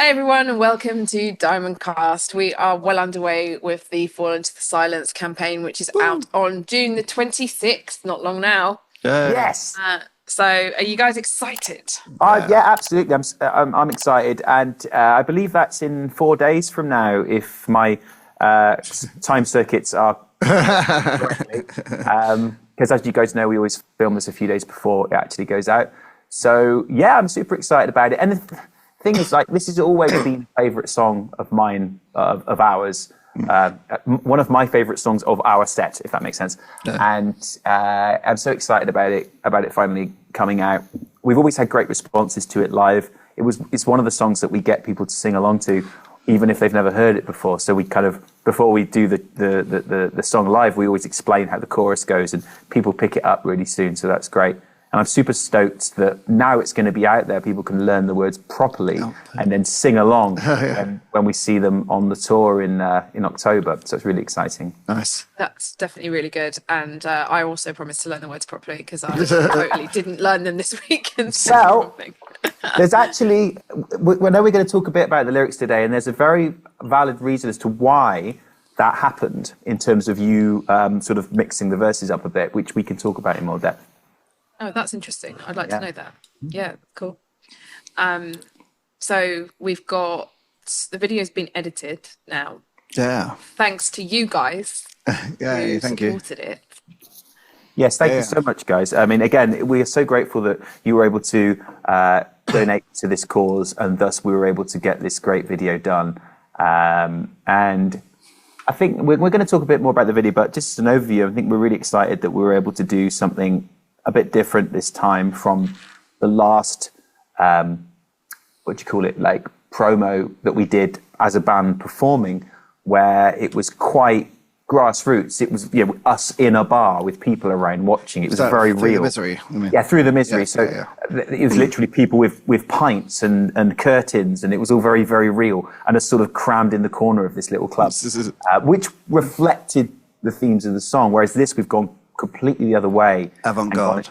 Hi everyone and welcome to Diamond Cast. We are well underway with the Fall into the Silence campaign, which is out on June the 26th, not long now. Yes. So are you guys excited? Yeah, absolutely. I'm excited, and I believe that's in 4 days from now, if my time circuits are correctly. Because as you guys know, we always film this a few days before it actually goes out. So yeah, I'm super excited about it. And the thing is, like, this has always been a favourite song of mine, of ours. One of my favourite songs of our set, if that makes sense. And I'm so excited about it finally coming out. We've always had great responses to it live. It's one of the songs that we get people to sing along to, even if they've never heard it before. So we kind of, before we do the song live, we always explain how the chorus goes, and people pick it up really soon. So that's great. And I'm super stoked that now it's going to be out there. People can learn the words properly and then sing along when we see them on the tour in October. So it's really exciting. Nice. That's definitely really good. And I also promised to learn the words properly because I totally didn't learn them this week. And So there's actually, we know we're going to talk a bit about the lyrics today, and there's a very valid reason as to why that happened in terms of you sort of mixing the verses up a bit, which we can talk about in more depth. Oh, that's interesting. I'd like to know that. Yeah, cool. So we've got, the video's been edited now. Yeah. Thanks to you guys. Yeah, thank you. Supported it. Yes, thank you so much, guys. I mean, again, we are so grateful that you were able to donate to this cause, and thus we were able to get this great video done. And I think we're going to talk a bit more about the video, but just as an overview, I think we're really excited that we were able to do something a bit different this time from the last, like promo that we did as a band performing, where it was quite grassroots. It was us in a bar with people around watching. It was very real. Through the misery. I mean. Yeah, through the misery. It was literally people with pints and curtains, and it was all very, very real, and it's sort of crammed in the corner of this little club, which reflected the themes of the song. Whereas this, we've gone completely the other way, avant-garde,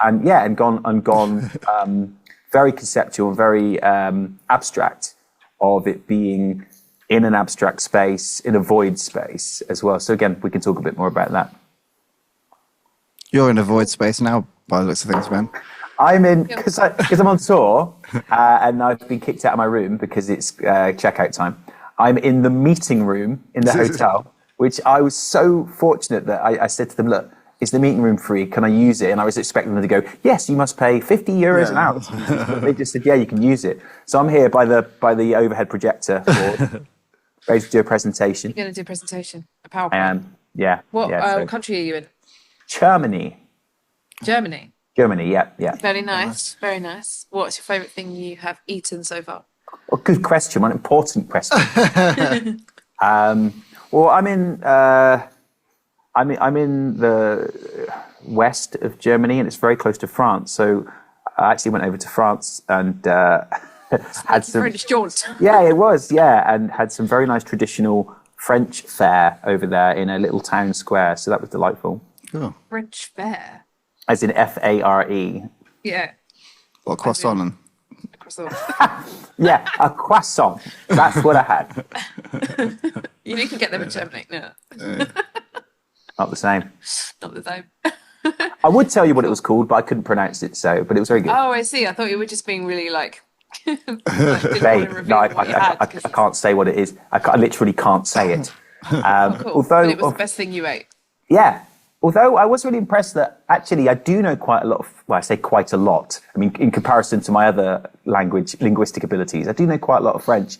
and gone very conceptual, very abstract, of it being in an abstract space, in a void space as well. So again, we can talk a bit more about that. You're in a void space now, by the looks of things, man. I'm in because I'm on tour, and I've been kicked out of my room because it's checkout time. I'm in the meeting room in the hotel, which I was so fortunate that I said to them, look, is the meeting room free? Can I use it? And I was expecting them to go, yes, you must pay 50 euros an hour. But they just said, yeah, you can use it. So I'm here by the overhead projector ready to do a presentation. You're going to do a presentation, a PowerPoint? Yeah. What country are you in? Germany. Germany? Germany, yeah. Very nice, very nice. What's your favourite thing you have eaten so far? Well, good question, one important question. Well, I'm in the west of Germany, and it's very close to France. So I actually went over to France and had some French jaunt. Yeah, it was. Yeah, and had some very nice traditional French fare over there in a little town square. So that was delightful. Cool. French fare, as in FARE. Yeah. What, croissant? And a croissant. Yeah, a croissant. That's what I had. You can get them in Germany. No. Not the same. Not the same. I would tell you what it was called, but I couldn't pronounce it. But it was very good. Oh, I see. I thought you were just being really vague. No, I can't say what it is. I literally can't say it. Cool. Although, but it was the best thing you ate. Yeah. Although I was really impressed that actually I do know quite a lot of, well, I say quite a lot. I mean, in comparison to my other linguistic abilities, I do know quite a lot of French.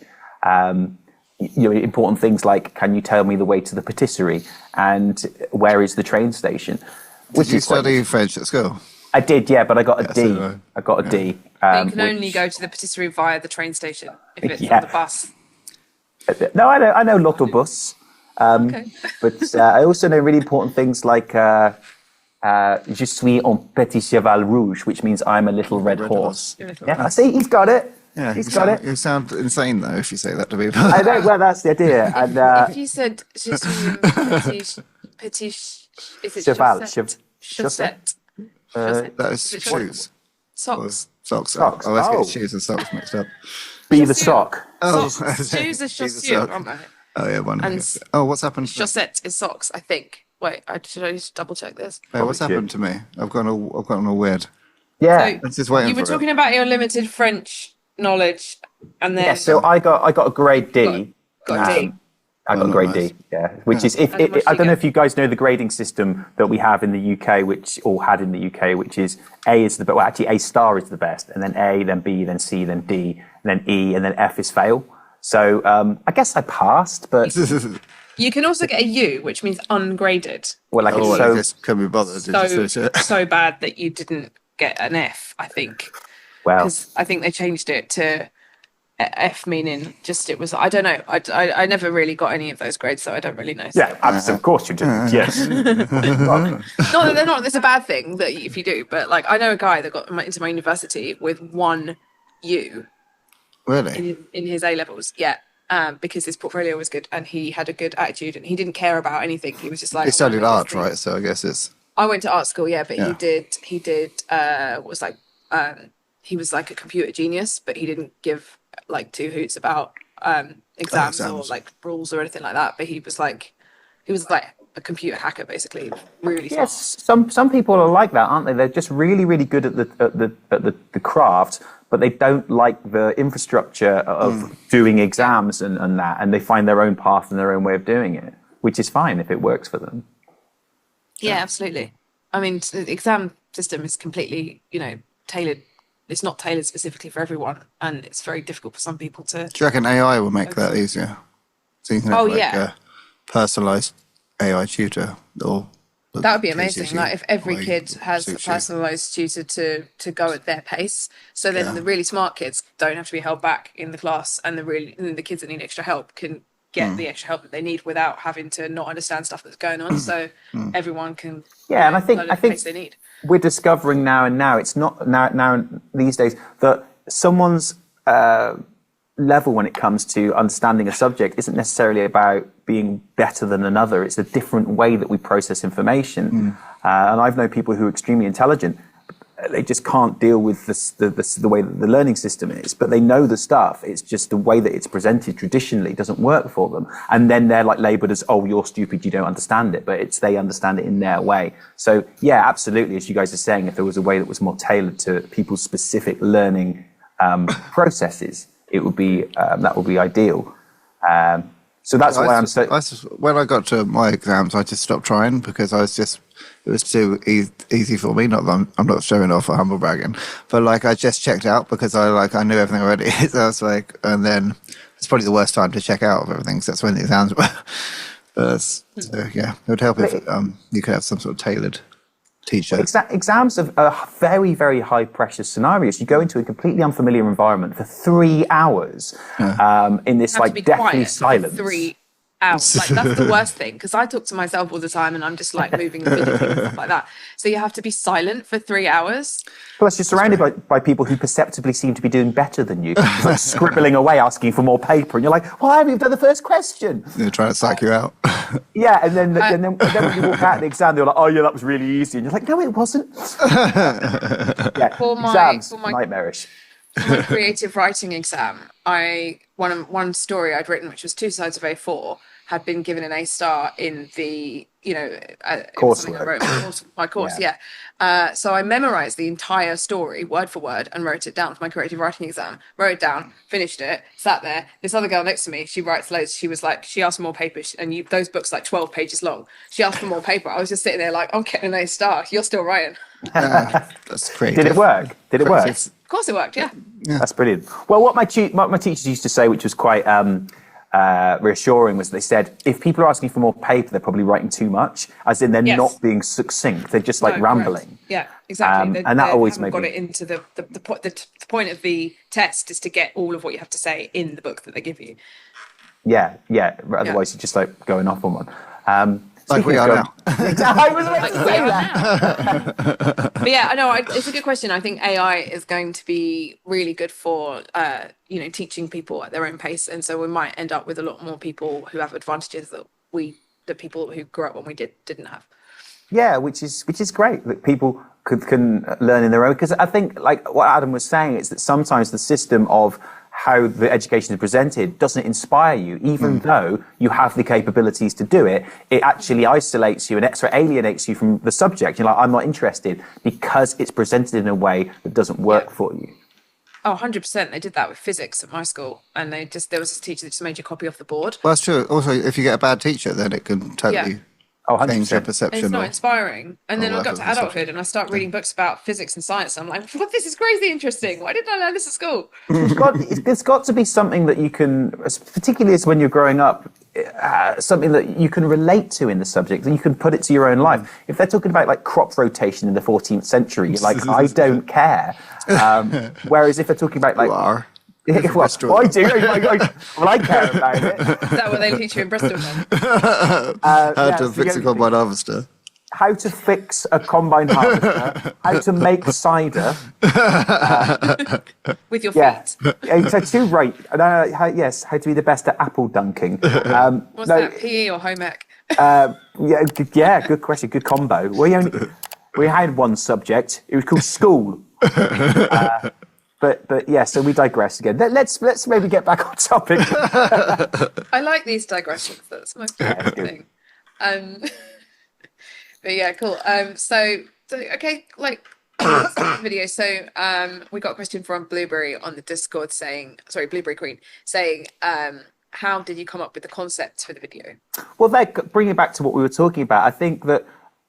Important things like, can you tell me the way to the patisserie, and where is the train station? Did you study French at school? I did, yeah, but I got a D. So, I got a D. But you can only go to the patisserie via the train station if it's on the bus. No, I know l'autobus. Okay. But I also know really important things like je suis un petit cheval rouge, which means I'm a little red horse. Yeah, I see, he's got it. Yeah, he's got it. You sound insane though if you say that to people. I know. Well, that's the idea. And if you said je suis un petit is it cheval? Chaussette. That is shoes. Socks. Socks. Socks. Oh, let's Oh. get shoes and socks mixed up. Be the sock. Oh, Shoes are Be the chaussures, sock. aren't they? Oh yeah, one. And What's happened? chaussettes is socks, I think. Wait, should I just double check this? Wait, what's happened to me? I've gotten all weird. Yeah. I'm just waiting You were for talking it. about your limited French knowledge, and then Yeah, so I got a grade D. got a D. I got a Oh, grade nice. D, yeah. Which is if And then what did I you don't know get? if you guys know the grading system that we have in the UK, had in the UK, which is A is the well, actually A star is the best, and then A, then B, then C, then D, and then E, and then F is fail. So I guess I passed, but You can also get a U, which means ungraded. well, like Oh, it's well, I so just couldn't be bothered to just finish it. So bad that you didn't get an F, I think, well. because I think they changed it to F, meaning just it was. I don't know. I never really got any of those grades, so I don't really know. So. Yeah, absolutely. Of course you didn't. Yes. Not that they're not. It's a bad thing that if you do, but like I know a guy that got into my university with one U Really? in his A levels. Yeah. Because his portfolio was good and he had a good attitude and he didn't care about anything. He was just like, He studied "I wanna art, make this thing." right? So I guess it's I went to art school, yeah, but Yeah. he did was like he was like a computer genius, but he didn't give like two hoots about exams or exams. like rules or anything like that. But he was like a computer hacker basically, really smart. Yes, some people are like that, aren't they? They're just really, really good at the craft, but they don't like the infrastructure of doing exams and that, and they find their own path and their own way of doing it, which is fine if it works for them. Yeah, absolutely. I mean, the exam system is completely, tailored. It's not tailored specifically for everyone, and it's very difficult for some people to. Do you reckon AI will make that easier? So you can have a personalised AI tutor or That would be amazing. KCC, Like if every or kid has a suits you. personalised tutor to go at their pace, so then the really smart kids don't have to be held back in the class, and the kids that need extra help can get the extra help that they need without having to not understand stuff that's going on. So everyone can Yeah, and I learn at the think pace they need. we're discovering now it's not now these days that someone's level when it comes to understanding a subject isn't necessarily about being better than another. It's a different way that we process information. And I've known people who are extremely intelligent. They just can't deal with the way that the learning system is, but they know the stuff. It's just the way that it's presented traditionally doesn't work for them. And then they're like labeled as, oh, you're stupid, you don't understand it, but they understand it in their way. So yeah, absolutely. As you guys are saying, if there was a way that was more tailored to people's specific learning processes, it would be, that would be ideal. So that's why I'm so. When I got to my exams, I just stopped trying because it was too easy for me. Not that I'm not showing off or humble bragging, but like I just checked out because I knew everything already. So I was like, and then it's probably the worst time to check out of everything. So that's when the exams were. So yeah, it would help if you could have some sort of tailored teacher. Exams are very, very high pressure scenarios. You go into a completely unfamiliar environment for 3 hours in this like deathly silence. 3 hours. Like that's the worst thing because I talk to myself all the time and I'm just like moving and fidgeting and stuff like that. So you have to be silent for 3 hours. Plus, you're surrounded by people who perceptibly seem to be doing better than you, like scribbling away, asking for more paper, and you're like, "Why haven't you done the first question?" They're trying to psych you out. Yeah, and then when you walk out of the exam, they're like, "Oh yeah, that was really easy," and you're like, "No, it wasn't." Yeah, exams nightmarish. For my creative writing exam, one story I'd written, which was 2 sides of A4, had been given an A star in the Coursework. My course. Yeah. So I memorized the entire story word for word and wrote it down for my creative writing exam. Wrote it down, finished it, sat there. This other girl next to me, she writes loads. She was like, she asked for more paper, and those books like 12 pages long. She asked for more paper. I was just sitting there like, I'm getting an A star. You're still writing. That's creative. Did it work? Of course it worked. Yeah. That's brilliant. Well, what my teachers used to say, which was quite reassuring, was they said if people are asking for more paper, they're probably writing too much, as in they're not being succinct. They're just like rambling. Correct. Yeah, exactly. And that always got it into the point of the test is to get all of what you have to say in the book that they give you. Yeah. Otherwise, you're just like going off on one. Like we are now. I was about to say that. But yeah, I know it's a good question. I think AI is going to be really good for teaching people at their own pace, and so we might end up with a lot more people who have advantages that the people who grew up when we didn't have. Yeah, which is great that people can learn in their own. Because I think, like what Adam was saying, is that sometimes the system of how the education is presented doesn't inspire you, even though you have the capabilities to do it. It actually isolates you and extra alienates you from the subject. You're like, I'm not interested because it's presented in a way that doesn't work for you. Oh, 100%. They did that with physics at my school. And there was this teacher that just made you copy off the board. Well, that's true. Also, if you get a bad teacher, then it can totally Oh, change your 100%. And it's perception not of. inspiring. And then I work got of to the subject. adulthood and I start reading books about physics and science. And I'm like, what? This is crazy interesting. Why didn't I learn this at school? There's got to be something that you can, particularly as when you're growing up, something that you can relate to in the subject, and you can put it to your own life. If they're talking about like crop rotation in the 14th century, you're like, I don't care. Whereas if they're talking about like, You are. well, I do. I care about it. Is that what they teach you in Bristol then? How to fix a combine harvester. How to fix a combine harvester, how to make cider. With your Yeah. feet. So two right. Yes, how to be the best at apple dunking. What's that, PE or home ec? Good question, good combo. We had one subject. It was called school. But yeah, so we digress again. Let's maybe get back on topic. I like these digressions. That's my favorite thing. But yeah, cool. So okay, like video. So we got a question from Blueberry on the Discord Blueberry Queen saying, how did you come up with the concept for the video? Well, bringing it back to what we were talking about, I think that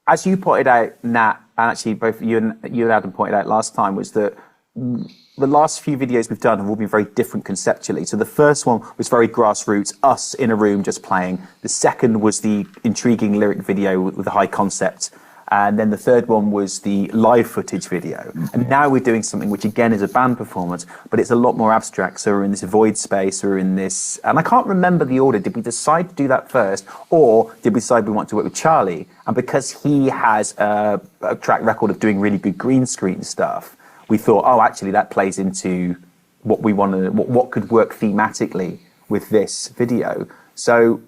as you pointed out, Nat, and actually both you and Adam pointed out last time, was that the last few videos we've done have all been very different conceptually. So the first one was very grassroots, us in a room just playing. The second was the intriguing lyric video with a high concept. And then the third one was the live footage video. And now we're doing something which again is a band performance, but it's a lot more abstract. So we're in this void space, we're in this, and I can't remember the order. Did we decide to do that first, or did we decide we want to work with Charlie? And because he has a track record of doing really good green screen stuff, we thought, oh, actually, that plays into what we want to, what could work thematically with this video. So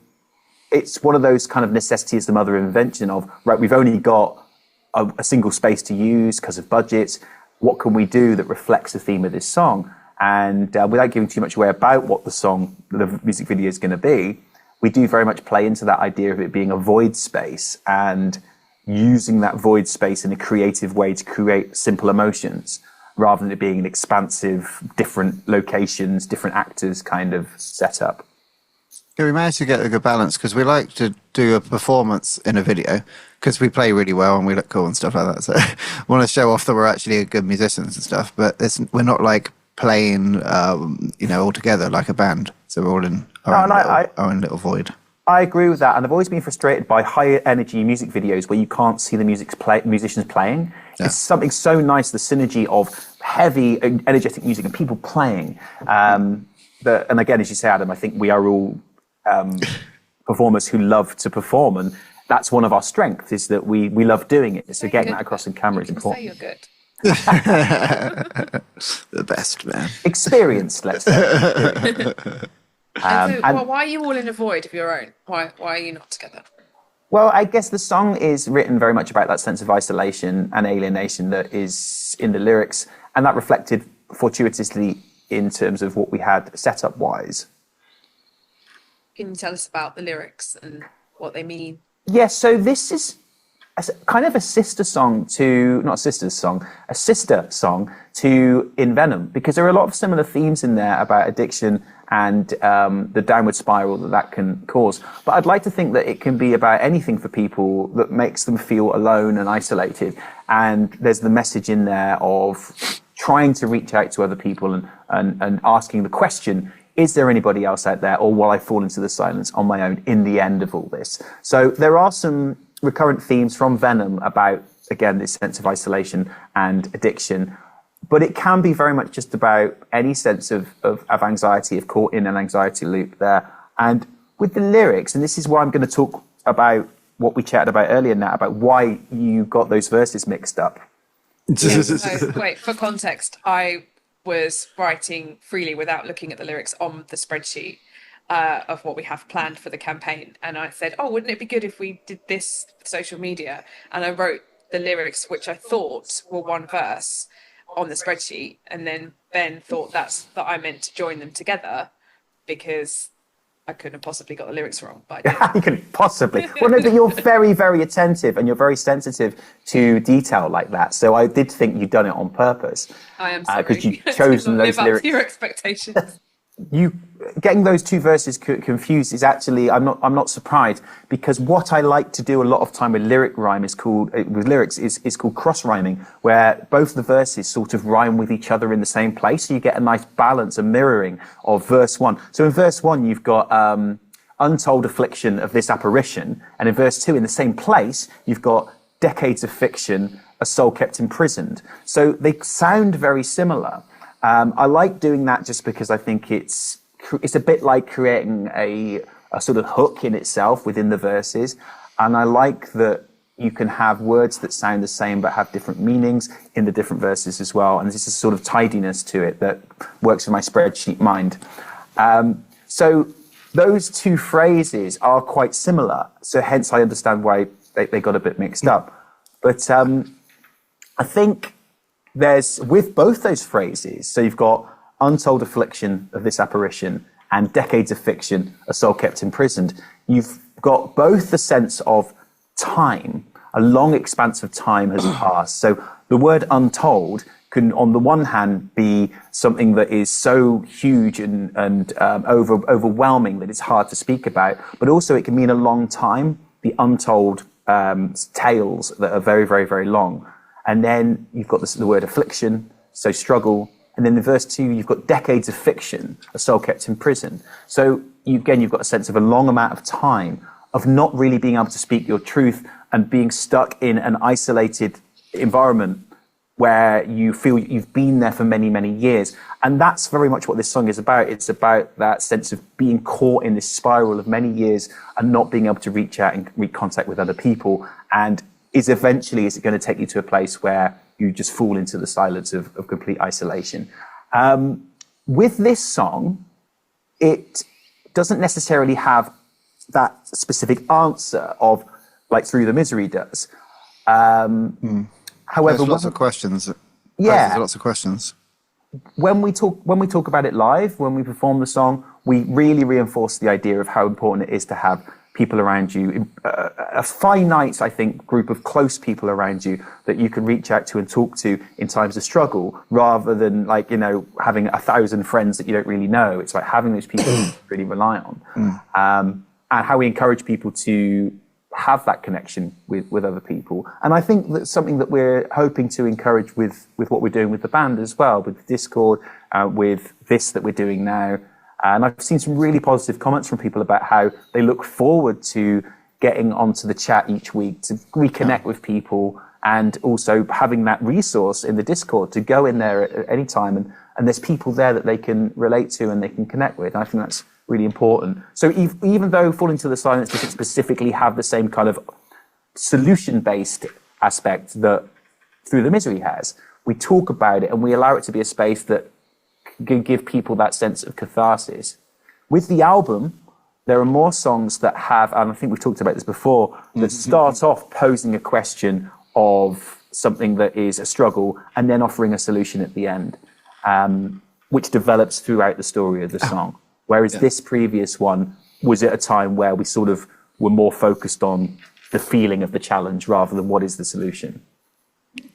it's one of those kind of necessity is the mother of invention of, right, we've only got a single space to use because of budgets. What can we do that reflects the theme of this song? And without giving too much away about what the music video is going to be, we do very much play into that idea of it being a void space and using that void space in a creative way to create simple emotions, rather than it being an expansive, different locations, different actors kind of setup. Yeah, we managed to get a good balance because we like to do a performance in a video because we play really well and we look cool and stuff like that. So we want to show off that we're actually good musicians and stuff, but we're not like playing, all together like a band. So we're all in our own little void. I agree with that, and I've always been frustrated by high energy music videos where you can't see the musicians playing. Yeah. It's something so nice, the synergy of heavy, energetic music and people playing. And again, as you say, Adam, I think we are all performers who love to perform, and that's one of our strengths, is that we love doing it. So getting that across in camera is important. Say you're good. The best, man. Experienced, let's say. Why are you all in a void of your own? Why are you not together? Well, I guess the song is written very much about that sense of isolation and alienation that is in the lyrics, and that reflected fortuitously in terms of what we had setup-wise. Can you tell us about the lyrics and what they mean? Yes, so this is kind of a sister song to In Venom, because there are a lot of similar themes in there about addiction and the downward spiral that can cause. But I'd like to think that it can be about anything for people that makes them feel alone and isolated. And there's the message in there of trying to reach out to other people and asking the question, is there anybody else out there, or will I fall into the silence on my own in the end of all this? So there are some recurrent themes from Venom about, again, this sense of isolation and addiction, but it can be very much just about any sense of anxiety, of caught in an anxiety loop there. And with the lyrics, and this is why I'm going to talk about what we chatted about earlier, Nat, about why you got those verses mixed up. Yeah, so, wait, for context, I was writing freely without looking at the lyrics on the spreadsheet of what we have planned for the campaign. And I said, oh, wouldn't it be good if we did this with social media? And I wrote the lyrics, which I thought were one verse, on the spreadsheet, and then Ben thought that I meant to join them together because I couldn't have possibly got the lyrics wrong. But I did. You couldn't possibly. Well, no, but you're very, very attentive and you're very sensitive to detail like that. So I did think you'd done it on purpose. I am sorry. Because you've chosen those live up lyrics. to your expectations. You getting those two verses confused is actually I'm not surprised, because what I like to do a lot of time with lyric rhyme is called cross rhyming, where both the verses sort of rhyme with each other in the same place, so you get a nice balance, a mirroring of verse one. So in verse one you've got untold affliction of this apparition, and in verse two in the same place you've got decades of fiction, a soul kept imprisoned. So they sound very similar. I like doing that just because I think it's a bit like creating a sort of hook in itself within the verses. And I like that you can have words that sound the same but have different meanings in the different verses as well. And there's a sort of tidiness to it that works with my spreadsheet mind. So those two phrases are quite similar. So hence I understand why they got a bit mixed up. But I think there's, with both those phrases, so you've got untold affliction of this apparition and decades of fiction, a soul kept imprisoned. You've got both the sense of time, a long expanse of time has passed. So the word untold can, on the one hand, be something that is so huge and overwhelming that it's hard to speak about, but also it can mean a long time, the untold tales that are very, very, very long. And then you've got the word affliction, so struggle. And then in verse 2, you've got decades of fiction, a soul kept in prison. So you've got a sense of a long amount of time of not really being able to speak your truth and being stuck in an isolated environment where you feel you've been there for many, many years. And that's very much what this song is about. It's about that sense of being caught in this spiral of many years and not being able to reach out and make contact with other people. And is it going to take you to a place where you just fall into the silence of complete isolation? With this song, it doesn't necessarily have that specific answer of like Through the Misery does. However, there's lots of questions. Yeah, there's lots of questions. When we talk about it live, when we perform the song, we really reinforce the idea of how important it is to have people around you, a finite, I think, group of close people around you that you can reach out to and talk to in times of struggle, rather than having 1,000 friends that you don't really know. It's like having those people you really rely on, and how we encourage people to have that connection with other people. And I think that's something that we're hoping to encourage with what we're doing with the band as well, with Discord, with this that we're doing now. And I've seen some really positive comments from people about how they look forward to getting onto the chat each week to reconnect with people, and also having that resource in the Discord to go in there at any time. And there's people there that they can relate to and they can connect with. And I think that's really important. So even though Falling to the Silence doesn't specifically have the same kind of solution-based aspect that Through the Misery has, we talk about it and we allow it to be a space that can give people that sense of catharsis. With the album, there are more songs that have, and I think we've talked about this before, that start off posing a question of something that is a struggle and then offering a solution at the end, which develops throughout the story of the song. Whereas this previous one was at a time where we sort of were more focused on the feeling of the challenge rather than what is the solution.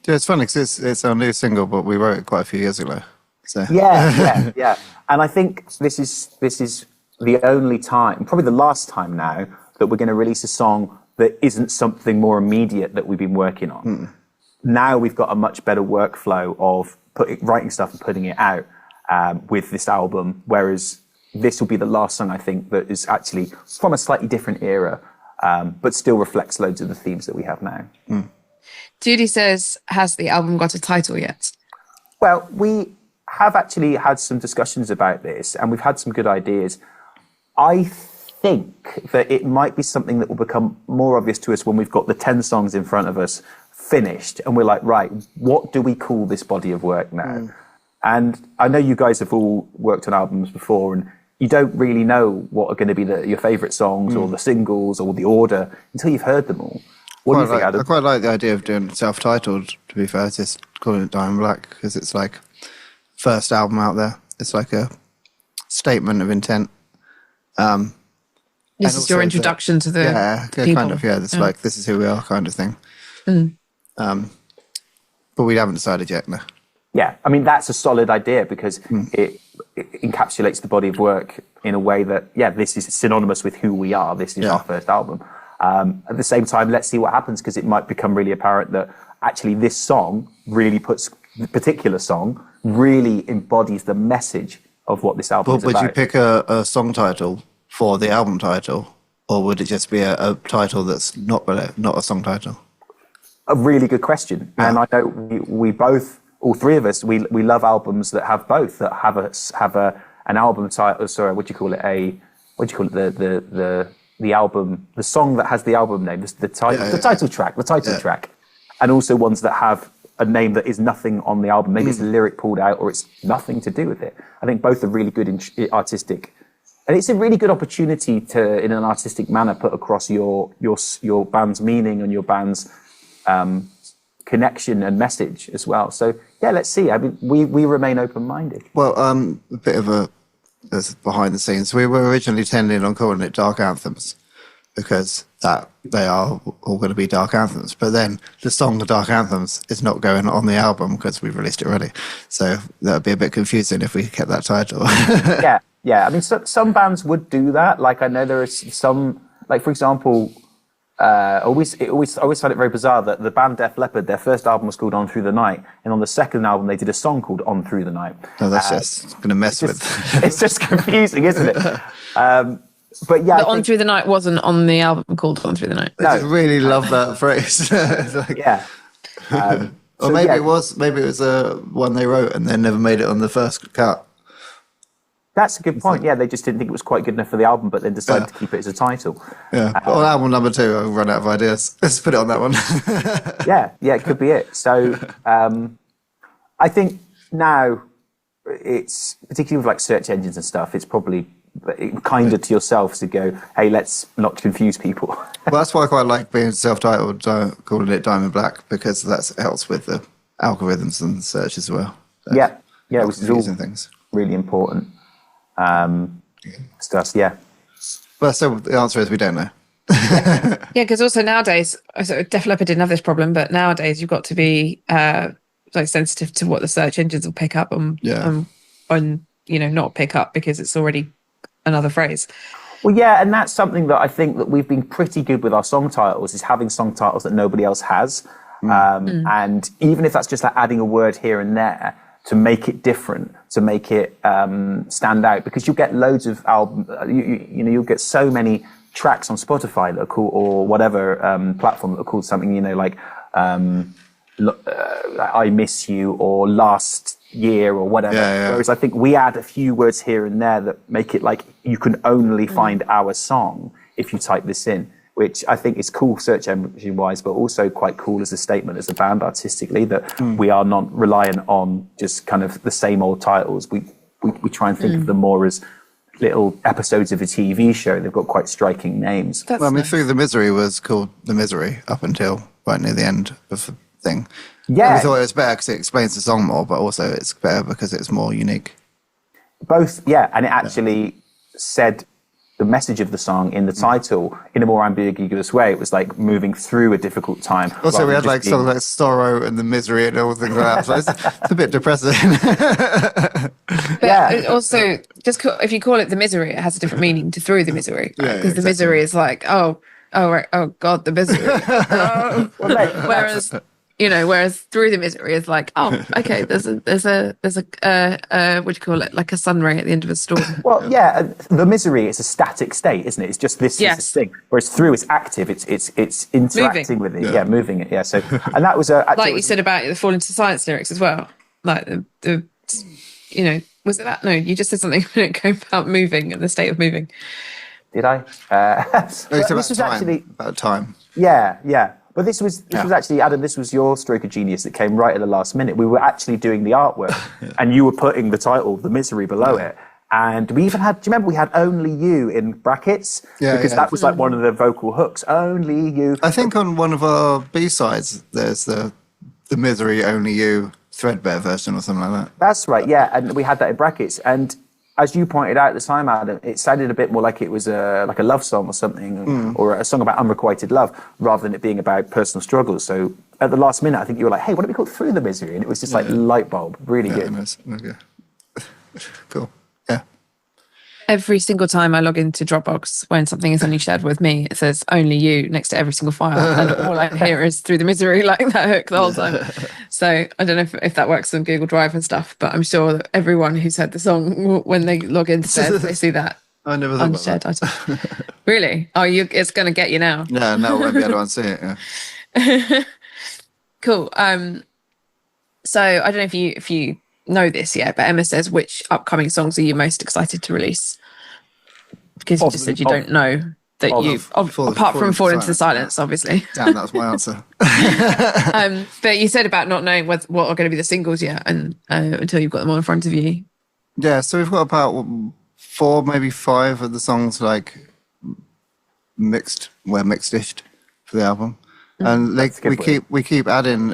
Yeah, it's funny because it's our new single, but we wrote it quite a few years ago. So. Yeah. And I think this is the only time, probably the last time now, that we're going to release a song that isn't something more immediate that we've been working on. Now we've got a much better workflow of writing stuff and putting it out with this album, whereas this will be the last song, I think, that is actually from a slightly different era, but still reflects loads of the themes that we have now. Judy says, has the album got a title yet? Well, we have actually had some discussions about this, and we've had some good ideas. I think that it might be something that will become more obvious to us when we've got the 10 songs in front of us finished, and we're like, right, what do we call this body of work now? And I know you guys have all worked on albums before, and you don't really know what are going to be your favourite songs or the singles or the order until you've heard them all. What do you think, Adam? I quite like the idea of doing self-titled, to be fair, just calling it Diamond Black because it's like first album out there. It's like a statement of intent. This is your introduction to the people. Kind of, yeah. It's like, this is who we are kind of thing. But we haven't decided yet, no. Yeah, I mean, that's a solid idea because it encapsulates the body of work in a way that, this is synonymous with who we are. This is our first album. At the same time, let's see what happens because it might become really apparent that actually this song really the particular song really embodies the message of what this album is about. Would you pick a song title for the album title, or would it just be a title that's not a song title? A really good question. Yeah. And I know we both, all three of us, we love albums that have both, that have an album title. Sorry, what do you call it? The album, the song that has the album name, the title track, and also ones that have a name that is nothing on the album. Maybe it's a lyric pulled out, or it's nothing to do with it. I think both are really good in artistic, and it's a really good opportunity to, in an artistic manner, put across your band's meaning and your band's connection and message as well. So let's see. I mean, we remain open-minded. Well, a bit of as behind the scenes. We were originally intending on calling it Dark Anthems because they are all going to be dark anthems. But then the song The Dark Anthems is not going on the album because we've released it already. So that would be a bit confusing if we kept that title. Yeah. I mean, some bands would do that. Like, I know there are some, like, for example, I always find it very bizarre that the band Def Leppard, their first album was called On Through the Night, and on the second album they did a song called On Through the Night. Oh, that's just going to mess with. It's just confusing, isn't it? But yeah, On Through the Night wasn't on the album called On Through the Night. No. I really love that phrase. Or maybe it was one they wrote and then never made it on the first cut. That's a good point. Yeah, they just didn't think it was quite good enough for the album, but then decided to keep it as a title. Yeah. On album number 2, I'll run out of ideas. Let's put it on that one. yeah, it could be it. So I think now it's, particularly with like search engines and stuff, it's probably kinder to yourself to go, hey, let's not confuse people. Well, that's why I quite like being self-titled, calling it Diamond Black, because that helps with the algorithms and search as well. So which is all things. Really important. Stuff, Well, so the answer is we don't know. Because also nowadays, so Def Leppard didn't have this problem, but nowadays you've got to be like sensitive to what the search engines will pick up and not pick up because it's already another phrase. Well, and that's something that I think that we've been pretty good with our song titles, is having song titles that nobody else has. And even if that's just like adding a word here and there, to make it different, to make it stand out, because you'll get loads of albums, you'll get so many tracks on Spotify that are called, or whatever platform that are called something, like I Miss You or Last Year or whatever. Whereas I think we add a few words here and there that make it like you can only find our song if you type this in, which I think is cool search engine wise, but also quite cool as a statement as a band artistically, that we are not reliant on just kind of the same old titles. We try and think of them more as little episodes of a TV show. They've got quite striking names. Through the Misery was called The Misery up until right near the end of the thing. Yeah. And we thought it was better because it explains the song more, but also it's better because it's more unique. Both, and it actually said the message of the song in the title in a more ambiguous way. It was like moving through a difficult time. Also, we had like songs like Sorrow and The Misery and all things like that. So it's a bit depressing. But also, just if you call it The Misery, it has a different meaning to Through the Misery. Because the misery is like, oh God, the misery. Whereas Through the Misery is like, oh, okay, there's a what do you call it, like a sun ray at the end of a storm. Well, the misery is a static state, isn't it? It's just this thing. Whereas Through is active. It's interacting with it. Moving it. So, and that was like you said about the Fall Into Science lyrics as well. Like the was it that? No, you just said something a minute ago about moving and the state of moving. Did I? This was actually about time. Yeah. But this was actually, Adam, this was your stroke of genius that came right at the last minute. We were actually doing the artwork and you were putting the title, The Misery, below it. And we even had, do you remember we had Only You in brackets? Because that was like one of the vocal hooks. Only You. I think on one of our B-sides, there's the the Misery, Only You, Threadbare version or something like that. That's right, yeah, and we had that in brackets. And as you pointed out at the time, Adam, it sounded a bit more like it was like a love song or something, or a song about unrequited love, rather than it being about personal struggles. So at the last minute, I think you were like, hey, what do we call Through the Misery? And it was just like light bulb, really good. Nice. Okay. Cool. Yeah. Every single time I log into Dropbox, when something is only shared with me, it says only you next to every single file. And all I hear is Through the Misery, like that hook the whole time. So I don't know if that works on Google Drive and stuff, but I'm sure that everyone who's heard the song, when they log into Stead, they see that. I never thought unshared about that. item. Really? Oh, it's going to get you now. Yeah, no, I won't be able to unsee it. Yeah. Cool. So I don't know if you know this yet, but Emma says, which upcoming songs are you most excited to release? Because you just said you don't know that apart from Fall into the Silence, obviously. Damn, that was my answer. But you said about not knowing what are going to be the singles yet, and until you've got them all in front of you. Yeah, so we've got about 4, maybe 5 of the songs like mixed-ish for the album. And like we keep adding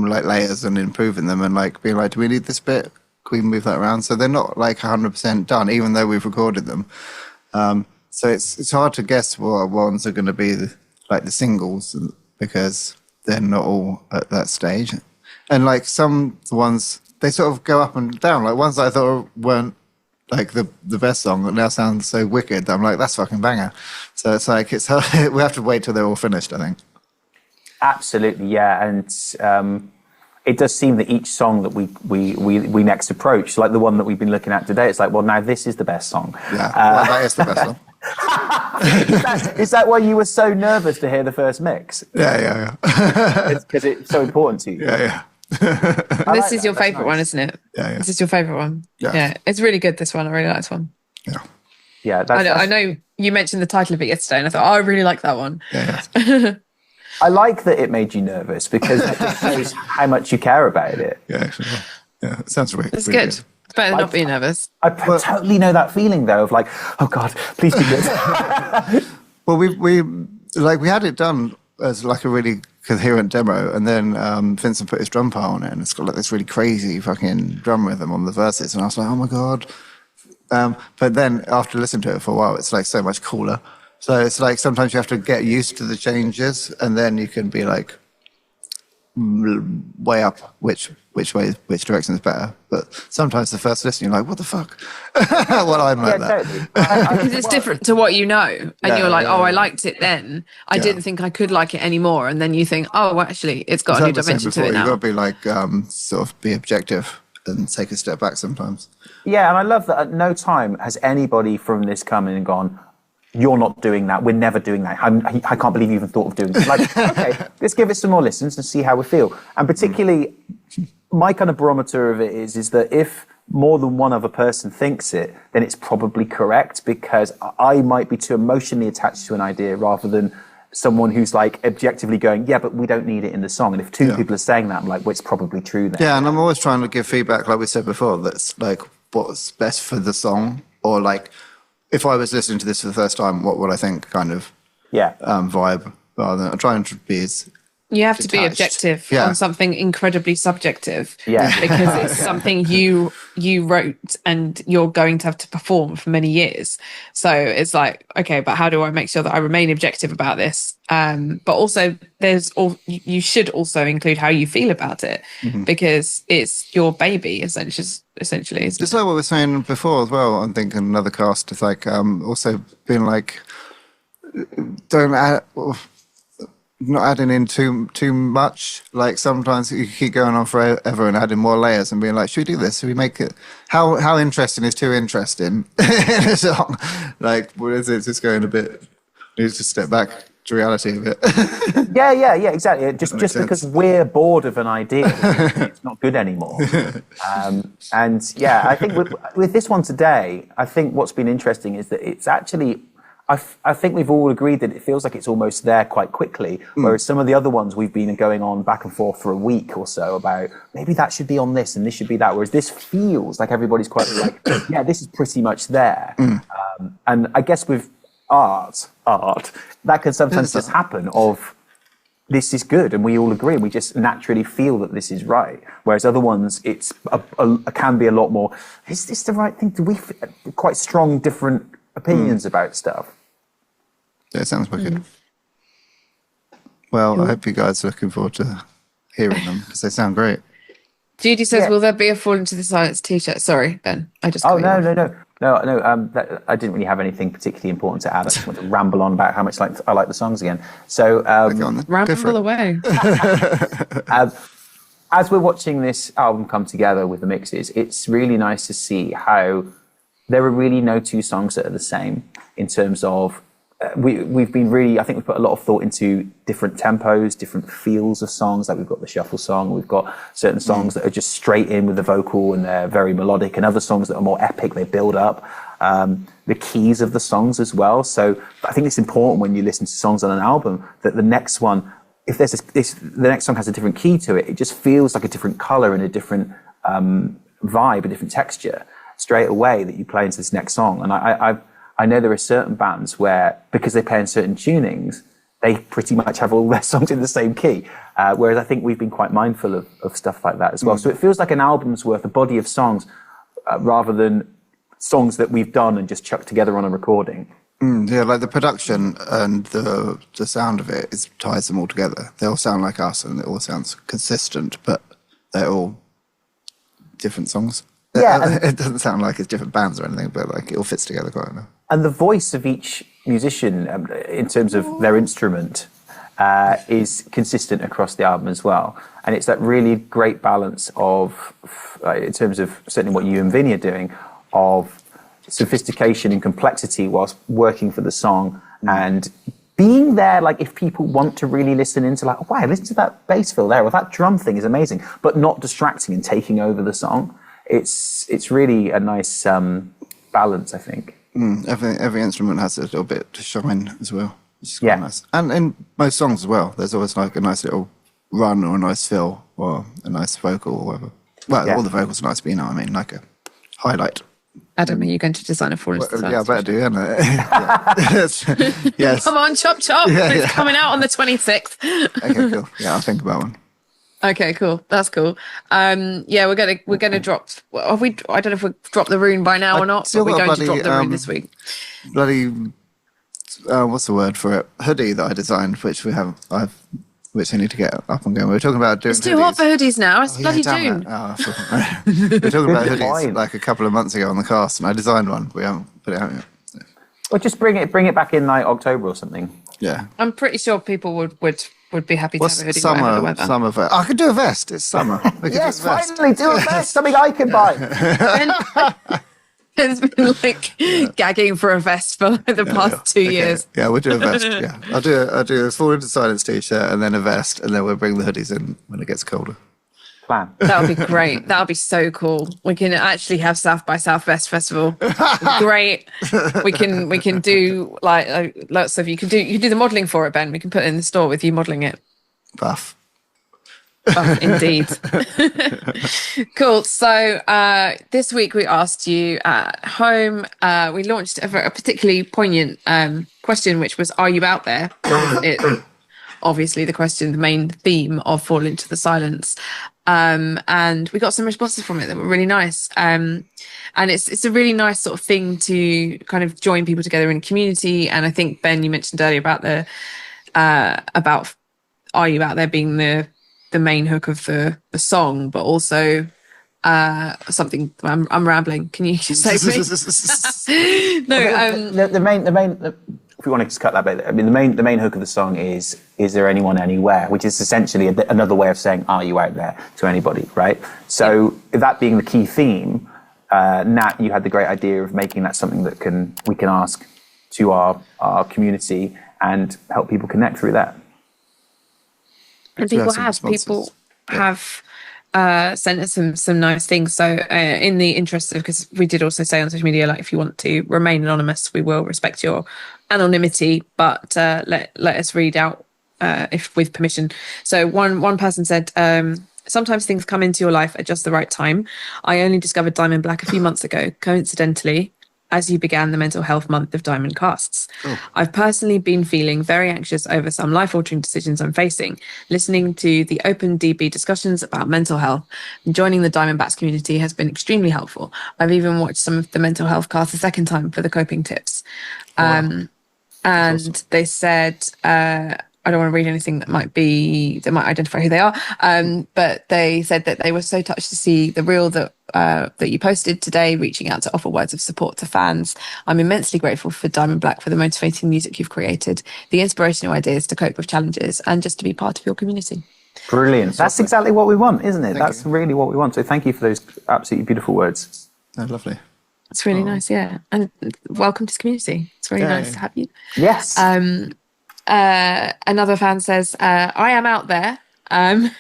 like layers and improving them, and like being like, do we need this bit? Can we move that around? So they're not like 100% done, even though we've recorded them. So it's hard to guess what ones are going to be like the singles, because they're not all at that stage. And like some ones, they sort of go up and down. Like ones that I thought weren't like the best song that now sounds so wicked that I'm like, that's fucking banger. So it's like it's hard. We have to wait till they're all finished, I think. Absolutely, yeah, and it does seem that each song that we next approach, like the one that we've been looking at today, it's like, well, now this is the best song. Yeah, well, that is the best song. Is that why you were so nervous to hear the first mix? Yeah. Because it's so important to you. Yeah. This is your favourite one, isn't it? Yeah. This is your favourite one. Yeah. It's really good, this one. I really like this one. Yeah. I know you mentioned the title of it yesterday, and I thought, I really like that one. Yeah. I like that it made you nervous, because it just shows how much you care about it. Yeah, actually. Yeah, it sounds really, It's really good. It's better than not being nervous. I totally know that feeling, though, of like, oh God, please be good. Well, we had it done as like a really coherent demo, and then Vincent put his drum part on it, and it's got like this really crazy fucking drum rhythm on the verses, and I was like, oh my God. But then after listening to it for a while, it's like so much cooler. So it's like sometimes you have to get used to the changes, and then you can be like way up which direction is better. But sometimes the first listen, you're like, what the fuck? Well, I'm like that. Totally. Because it's different to what you know. And you're like, I liked it then. I didn't think I could like it anymore. And then you think, oh, well, actually, it's got a new dimension to it now. You've got to be like, sort of be objective and take a step back sometimes. Yeah, and I love that at no time has anybody from this come in and gone, you're not doing that, we're never doing that. I can't believe you even thought of doing this. Like, okay, let's give it some more listens and see how we feel. And particularly, my kind of barometer of it is that if more than one other person thinks it, then it's probably correct, because I might be too emotionally attached to an idea rather than someone who's like objectively going, yeah, but we don't need it in the song. And if two people are saying that, I'm like, well, it's probably true then. Yeah, and I'm always trying to give feedback, like we said before, that's like what's best for the song, or like, if I was listening to this for the first time, what would I think kind of vibe, rather than trying to be as you have to be objective on something incredibly subjective. Yeah. Because it's something you wrote and you're going to have to perform for many years. So it's like, okay, but how do I make sure that I remain objective about this? But also you should also include how you feel about it, because it's your baby essentially. Just like what we were saying before as well, I think in another cast, it's like also being like, don't add, not adding in too much. Like sometimes you keep going on forever and adding more layers and being like, should we do this? Should we make it? How interesting is too interesting in a song? Like, what is it? Just going a bit, needs to step back to reality a bit. Yeah, exactly. Just because we're bored of an idea, it's not good anymore. And yeah, I think with this one today, I think what's been interesting is that it's actually, I think we've all agreed that it feels like it's almost there quite quickly, whereas some of the other ones we've been going on back and forth for a week or so about maybe that should be on this and this should be that, whereas this feels like everybody's quite like, yeah, this is pretty much there. And I guess with art, that can sometimes just happen of this is good, and we all agree. We just naturally feel that this is right. Whereas other ones, it's can be a lot more. Is this the right thing? Do we quite strong different opinions about stuff? Yeah, it sounds wicked. Well, I hope you guys are looking forward to hearing them because they sound great. Judy says, "Will there be a Fall Into the Silence T-shirt?" Sorry, Ben. I just. Oh no. I didn't really have anything particularly important to add. I just want to ramble on about how much I like the songs again. So ramble away. As we're watching this album come together with the mixes, it's really nice to see how there are really no two songs that are the same in terms of. We've been really, I think we've put a lot of thought into different tempos, different feels of songs. Like we've got the shuffle song, we've got certain songs that are just straight in with the vocal and they're very melodic, and other songs that are more epic, they build up. The keys of the songs as well. So I think it's important when you listen to songs on an album that the next one, if there's the next song has a different key to it, it just feels like a different color and a different vibe, a different texture straight away that you play into this next song. And I know there are certain bands where, because they play in certain tunings, they pretty much have all their songs in the same key. Whereas I think we've been quite mindful of stuff like that as well. So it feels like an album's worth, a body of songs, rather than songs that we've done and just chucked together on a recording. Yeah, like the production and the sound of it ties them all together. They all sound like us and it all sounds consistent, but they're all different songs. Yeah, it doesn't sound like it's different bands or anything, but like it all fits together quite well. And the voice of each musician, in terms of their instrument, is consistent across the album as well. And it's that really great balance of, in terms of certainly what you and Vinny are doing, of sophistication and complexity whilst working for the song and being there, like if people want to really listen into like, oh, wow, listen to that bass fill there, or that drum thing is amazing, but not distracting and taking over the song. It's really a nice balance, I think. Every instrument has a little bit to shine as well, which is quite nice. And in most songs as well, there's always like a nice little run or a nice fill or a nice vocal or whatever. Well, all the vocals are nice, but you know what I mean, like a highlight. Adam, are you going to design a Fall Into the Silence? Yeah, I better do, isn't it? Yes. Come on, chop chop. It's coming out on the 26th. Okay, cool. Yeah, I'll think about one. Okay, cool. That's cool. Yeah, we're gonna drop. I don't know if we've dropped the rune by now or not, but we're going to drop the rune this week. Bloody, what's the word for it? Hoodie that I designed, which which I need to get up and going. We were talking about doing. It's too hot for hoodies now. It's bloody June. We were talking about hoodies like a couple of months ago on the cast, and I designed one. We haven't put it out yet. Or just bring it back in like October or something. Yeah, I'm pretty sure people would be happy to have a hoodie. Summer vest. I could do a vest. It's summer. Yes, finally do a vest. Something I can buy. It's been like gagging for a vest for like the past 2 years. Yeah, we'll do a vest. Yeah, I'll do a Fall Into Silence t-shirt and then a vest, and then we'll bring the hoodies in when it gets colder. Plan. That would be great. That would be so cool. We can actually have South by Southwest Festival. Great. We can do like lots of you can do the modelling for it, Ben. We can put it in the store with you modelling it. Buff. Oh, indeed. Cool. So this week we asked you at home, we launched a particularly poignant question, which was, are you out there? Obviously the main theme of Fall Into the Silence. And we got some responses from it that were really nice. And it's a really nice sort of thing to kind of join people together in a community. And I think, Ben, you mentioned earlier about about are you out there being the main hook of the song, but also something. I'm rambling. Can you just say please? No. The main. If we want to just cut that bit, I mean, the main hook of the song is there anyone anywhere, which is essentially another way of saying, are you out there to anybody, right? So that being the key theme, Nat, you had the great idea of making that something that we can ask to our community and help people connect through that. And people have sent us some nice things. So in the interest of, because we did also say on social media, like if you want to remain anonymous, we will respect your anonymity, but let us read out if with permission. So one person said, sometimes things come into your life at just the right time. I only discovered Diamond Black a few months ago. Coincidentally, as you began the mental health month of Diamond Casts. I've personally been feeling very anxious over some life-altering decisions I'm facing. Listening to the open DB discussions about mental health and joining the Diamondbacks community has been extremely helpful. I've even watched some of the mental health casts a second time for the coping tips. And awesome. they said, I don't want to read anything that might identify who they are. But they said that they were so touched to see the reel that you posted today, reaching out to offer words of support to fans. I'm immensely grateful for Diamond Black for the motivating music you've created, the inspirational ideas to cope with challenges, and just to be part of your community. Brilliant. That's exactly what we want, isn't it? That's you. really what we want. So thank you for those absolutely beautiful words. Oh, lovely. It's really nice, yeah. And welcome to this community. It's really nice to have you. Yes. Another fan says, I am out there. Again,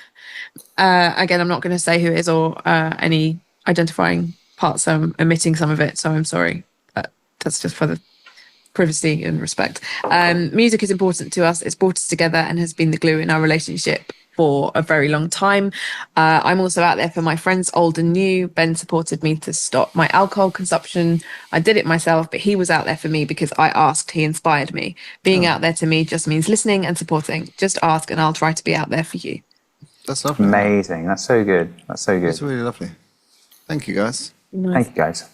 I'm not going to say who it is or any identifying parts. So I'm omitting some of it. So I'm sorry. That's just for the privacy and respect. Music is important to us. It's brought us together and has been the glue in our relationship for a very long time. I'm also out there for my friends, old and new. Ben supported me to stop my alcohol consumption. I did it myself, but he was out there for me because I asked. He inspired me. Being out there to me just means listening and supporting. Just ask and I'll try to be out there for you. That's lovely. Amazing. That's so good. That's so good. That's really lovely. Thank you, guys. Nice. Thank you, guys.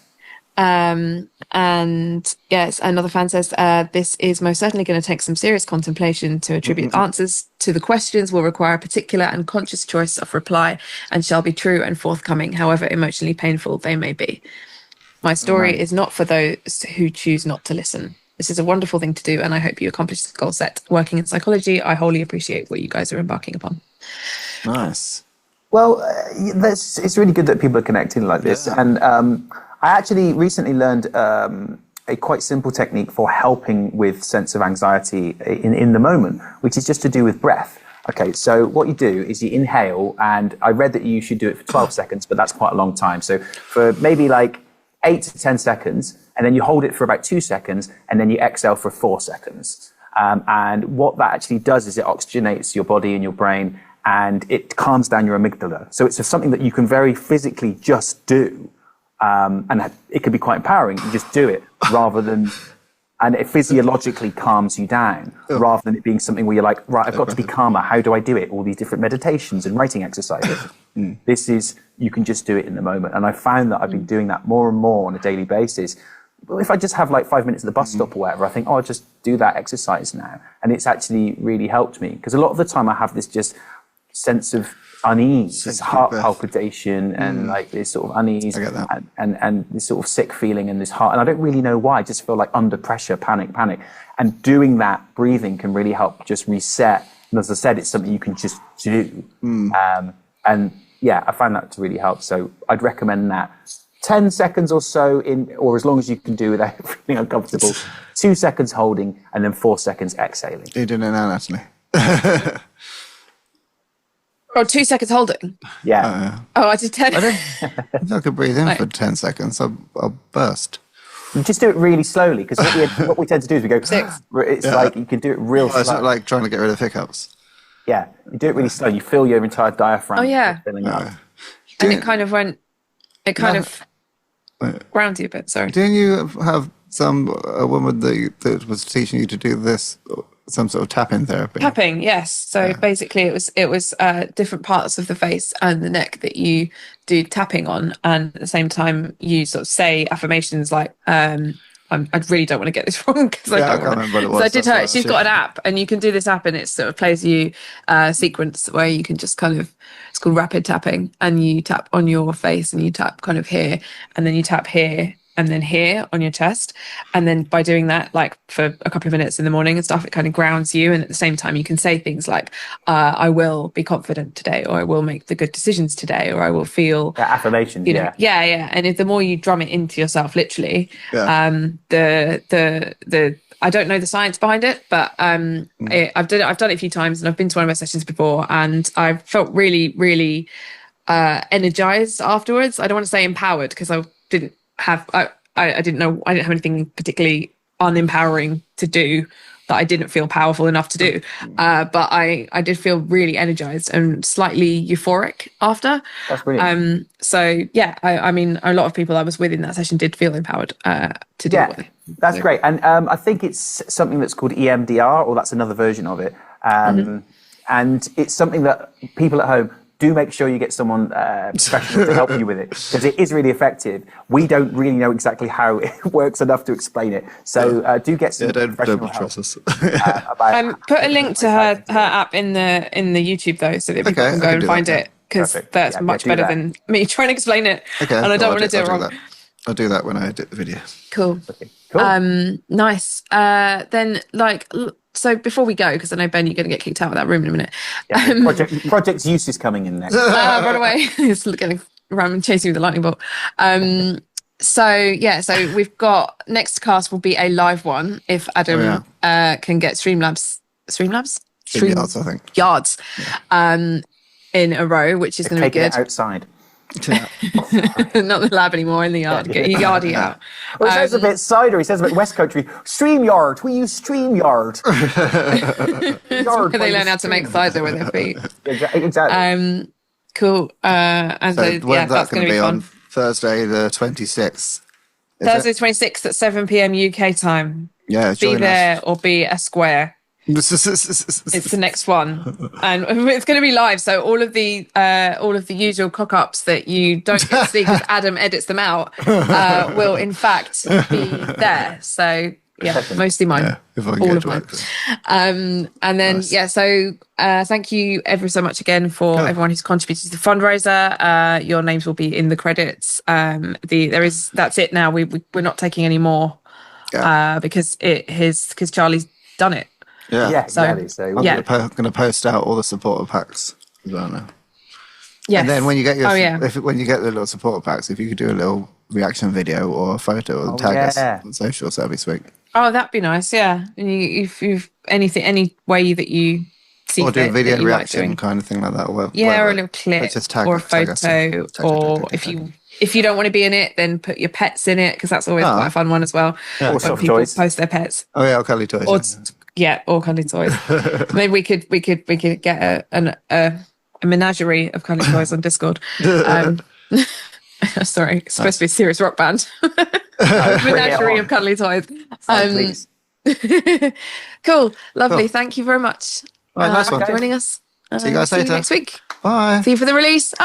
And yes, another fan says, this is most certainly going to take some serious contemplation. To attribute answers to the questions will require a particular and conscious choice of reply and shall be true and forthcoming, however emotionally painful they may be. My story is not for those who choose not to listen. This is a wonderful thing to do, and I hope you accomplish the goal set. Working in psychology, I wholly appreciate what you guys are embarking upon. Nice. Well, it's really good that people are connecting like this. Yeah. And I actually recently learned a quite simple technique for helping with sense of anxiety in the moment, which is just to do with breath. Okay, so what you do is you inhale, and I read that you should do it for 12 seconds, but that's quite a long time. So for maybe like 8 to 10 seconds, and then you hold it for about 2 seconds, and then you exhale for 4 seconds. And what that actually does is it oxygenates your body and your brain, and it calms down your amygdala. So it's something that you can very physically just do. And it can be quite empowering. You just do it rather than, and it physiologically calms you down rather than it being something where you're like, right, I've got to be calmer. How do I do it? All these different meditations and writing exercises. This is, you can just do it in the moment. And I found that I've been doing that more and more on a daily basis. Well, if I just have like 5 minutes at the bus stop or whatever, I think, oh, I'll just do that exercise now. And it's actually really helped me, because a lot of the time I have this just sense of unease, this heart palpitation and like this sort of unease and this sort of sick feeling in this heart. And I don't really know why. I just feel like under pressure, panic. And doing that breathing can really help just reset. And as I said, it's something you can just do. And yeah, I find that to really help. So I'd recommend that 10 seconds or so or as long as you can do without feeling uncomfortable, 2 seconds holding and then 4 seconds exhaling. You're doing it now, Natalie. Oh, 2 seconds holding. Yeah. I did 10. If I could breathe in for 10 seconds, I'll burst. You just do it really slowly, because what we tend to do is we go 6. It's like you can do it real slow. It's not like trying to get rid of hiccups. Yeah, you do it really slow. You feel your entire diaphragm filling up. And it kind of grounds you a bit. Sorry. Didn't you have a woman that was teaching you to do this, some sort of tapping therapy? Tapping, yes. So basically it was different parts of the face and the neck that you do tapping on, and at the same time you sort of say affirmations like I really don't want to get this wrong, because I can't remember what it was. So I did her. She's got an app, and you can do this app, and it sort of plays you a sequence where you can just kind of, it's called rapid tapping, and you tap on your face, and you tap kind of here, and then you tap here, and then here on your chest. And then by doing that, like for a couple of minutes in the morning and stuff, it kind of grounds you. And at the same time, you can say things like, I will be confident today, or I will make the good decisions today, or I will feel affirmations. Yeah. And if the more you drum it into yourself, literally, I don't know the science behind it, but I've done it a few times, and I've been to one of my sessions before, and I felt really, really energized afterwards. I don't want to say empowered, because I didn't have anything particularly unempowering to do that I didn't feel powerful enough to do. But I did feel really energized and slightly euphoric after. That's brilliant. So yeah, I mean, a lot of people I was with in that session did feel empowered to deal with it. That's great. And I think it's something that's called EMDR, or that's another version of it. And it's something that people at home, do make sure you get someone professional to help you with it, because it is really effective. We don't really know exactly how it works enough to explain it. So do get some professional help. Put a link to her app in the YouTube though, so that people can go and find it, because that's much better than me trying to explain it. And I don't want to do it wrong. I'll do that when I edit the video. Cool. Okay. Cool. Nice. Then so before we go, because I know, Ben, you're going to get kicked out of that room in a minute. Project Use is coming in next. Run away. It's getting around chasing with the lightning bolt. So we've got next cast will be a live one if Adam can get Streamlabs, Yards, I think. Yards in a row, which is going to be good. It outside. Not the lab anymore, in the yard. Get your yardie out. Well, he says a bit cider. He says a bit West Country. StreamYard. We use StreamYard. Yard, they learn how to make cider with their feet. Exactly. Cool. And so that's going to be fun. On Thursday the 26th. Thursday 26th at 7 p.m. UK time. Yeah, be there or be a square. It's the next one, and it's going to be live. So all of the usual cock-ups that you don't get to see because Adam edits them out will in fact be there. So yeah, mostly mine, all of mine. And then nice. So thank you ever so much again for everyone who's contributed to the fundraiser. Your names will be in the credits. That's it now. We're not taking any more because Charlie's done it. Yeah, exactly. So I'm going to post out all the supporter packs as well now. Yes. And then when you get when you get the little supporter packs, if you could do a little reaction video or a photo or tag us on socials, that'd be sweet. Oh, that'd be nice. Yeah, and if you've any way that you see or do a video reaction like kind of thing like that, or or a little clip, or a photo, or if you don't want to be in it, then put your pets in it, because that's always quite a fun one as well. Yeah. Or soft toys. Post their pets. Oh yeah, or cuddly toys. Or cuddly toys. Maybe we could get a menagerie of cuddly toys on Discord. Sorry, it's supposed to be a serious rock band. Menagerie of cuddly toys. Cool, lovely. Thank you very much for joining us. See you guys later. Next week. Bye. See you for the release.